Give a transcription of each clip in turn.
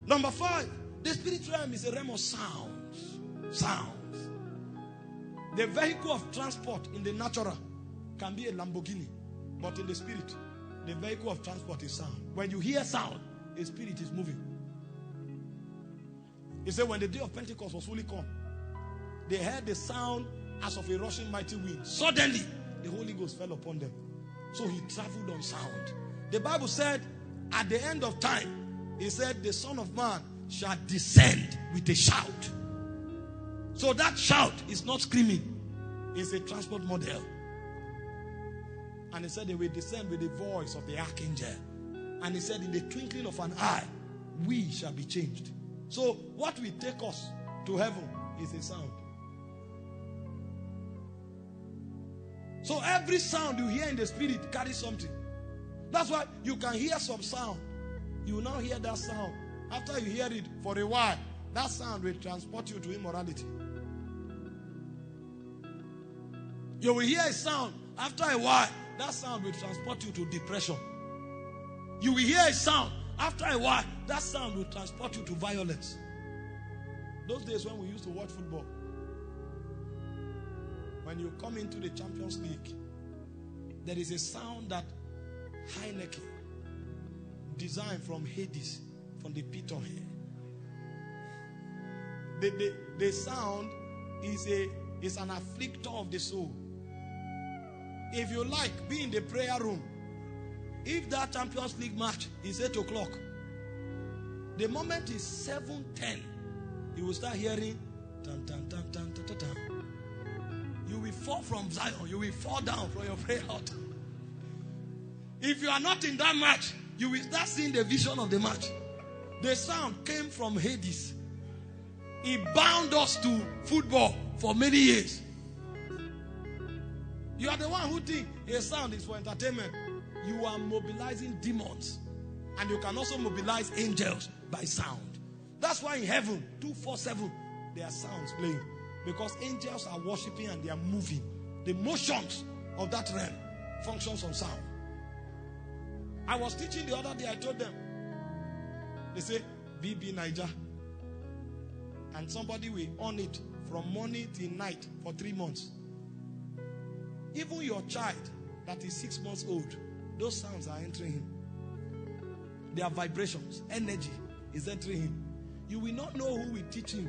Number 5, the spirit realm is a realm of sounds. Sounds. The vehicle of transport in the natural can be a Lamborghini, but in the spirit, the vehicle of transport is sound. When you hear sound, a spirit is moving. He said when the day of Pentecost was fully come, they heard the sound as of a rushing mighty wind. Suddenly, the Holy Ghost fell upon them. So he traveled on sound. The Bible said, at the end of time, he said, the Son of Man shall descend with a shout. So that shout is not screaming. It's a transport model. And he said they will descend with the voice of the archangel. And he said in the twinkling of an eye, we shall be changed. So what will take us to heaven is a sound. So every sound you hear in the spirit carries something. That's why you can hear some sound. You will now hear that sound. After you hear it for a while, that sound will transport you to immorality. You will hear a sound. After a while, that sound will transport you to depression. You will hear a sound. After a while, that sound will transport you to violence. Those days when we used to watch football, when you come into the Champions League, there is a sound that Heineken designed from Hades, from the pit of hell. The sound is an afflictor of the soul. If you like, be in the prayer room. If that Champions League match is 8 o'clock, the moment is 7:10, you will start hearing tan, tan, tan, tan, tan, tan, tan. You will fall from Zion. You will fall down from your prayer altar. If you are not in that match, you will start seeing the vision of the match. The sound came from Hades. It bound us to football for many years. You are the one who think a sound is for entertainment. You are mobilizing demons. And you can also mobilize angels by sound. That's why in heaven, 24/7, there are sounds playing. Because angels are worshiping and they are moving. The motions of that realm functions on sound. I was teaching the other day, I told them. They say, BB Niger. And somebody will on it from morning till night for 3 months. Even your child that is 6 months old, those sounds are entering him. There are vibrations, energy is entering him. You will not know who will teach him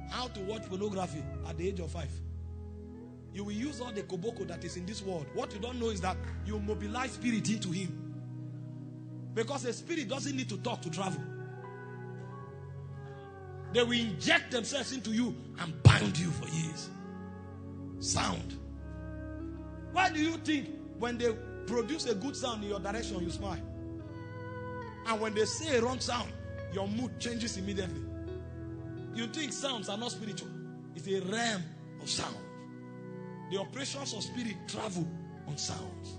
how to watch pornography at the age of 5. You will use all the koboko that is in this world. What you don't know is that you mobilize spirit into him. Because a spirit doesn't need to talk to travel. They will inject themselves into you and bind you for years. Sound. Why do you think when they produce a good sound in your direction, you smile? And when they say a wrong sound, your mood changes immediately. You think sounds are not spiritual. It's a realm of sound. The operations of spirit travel on sounds.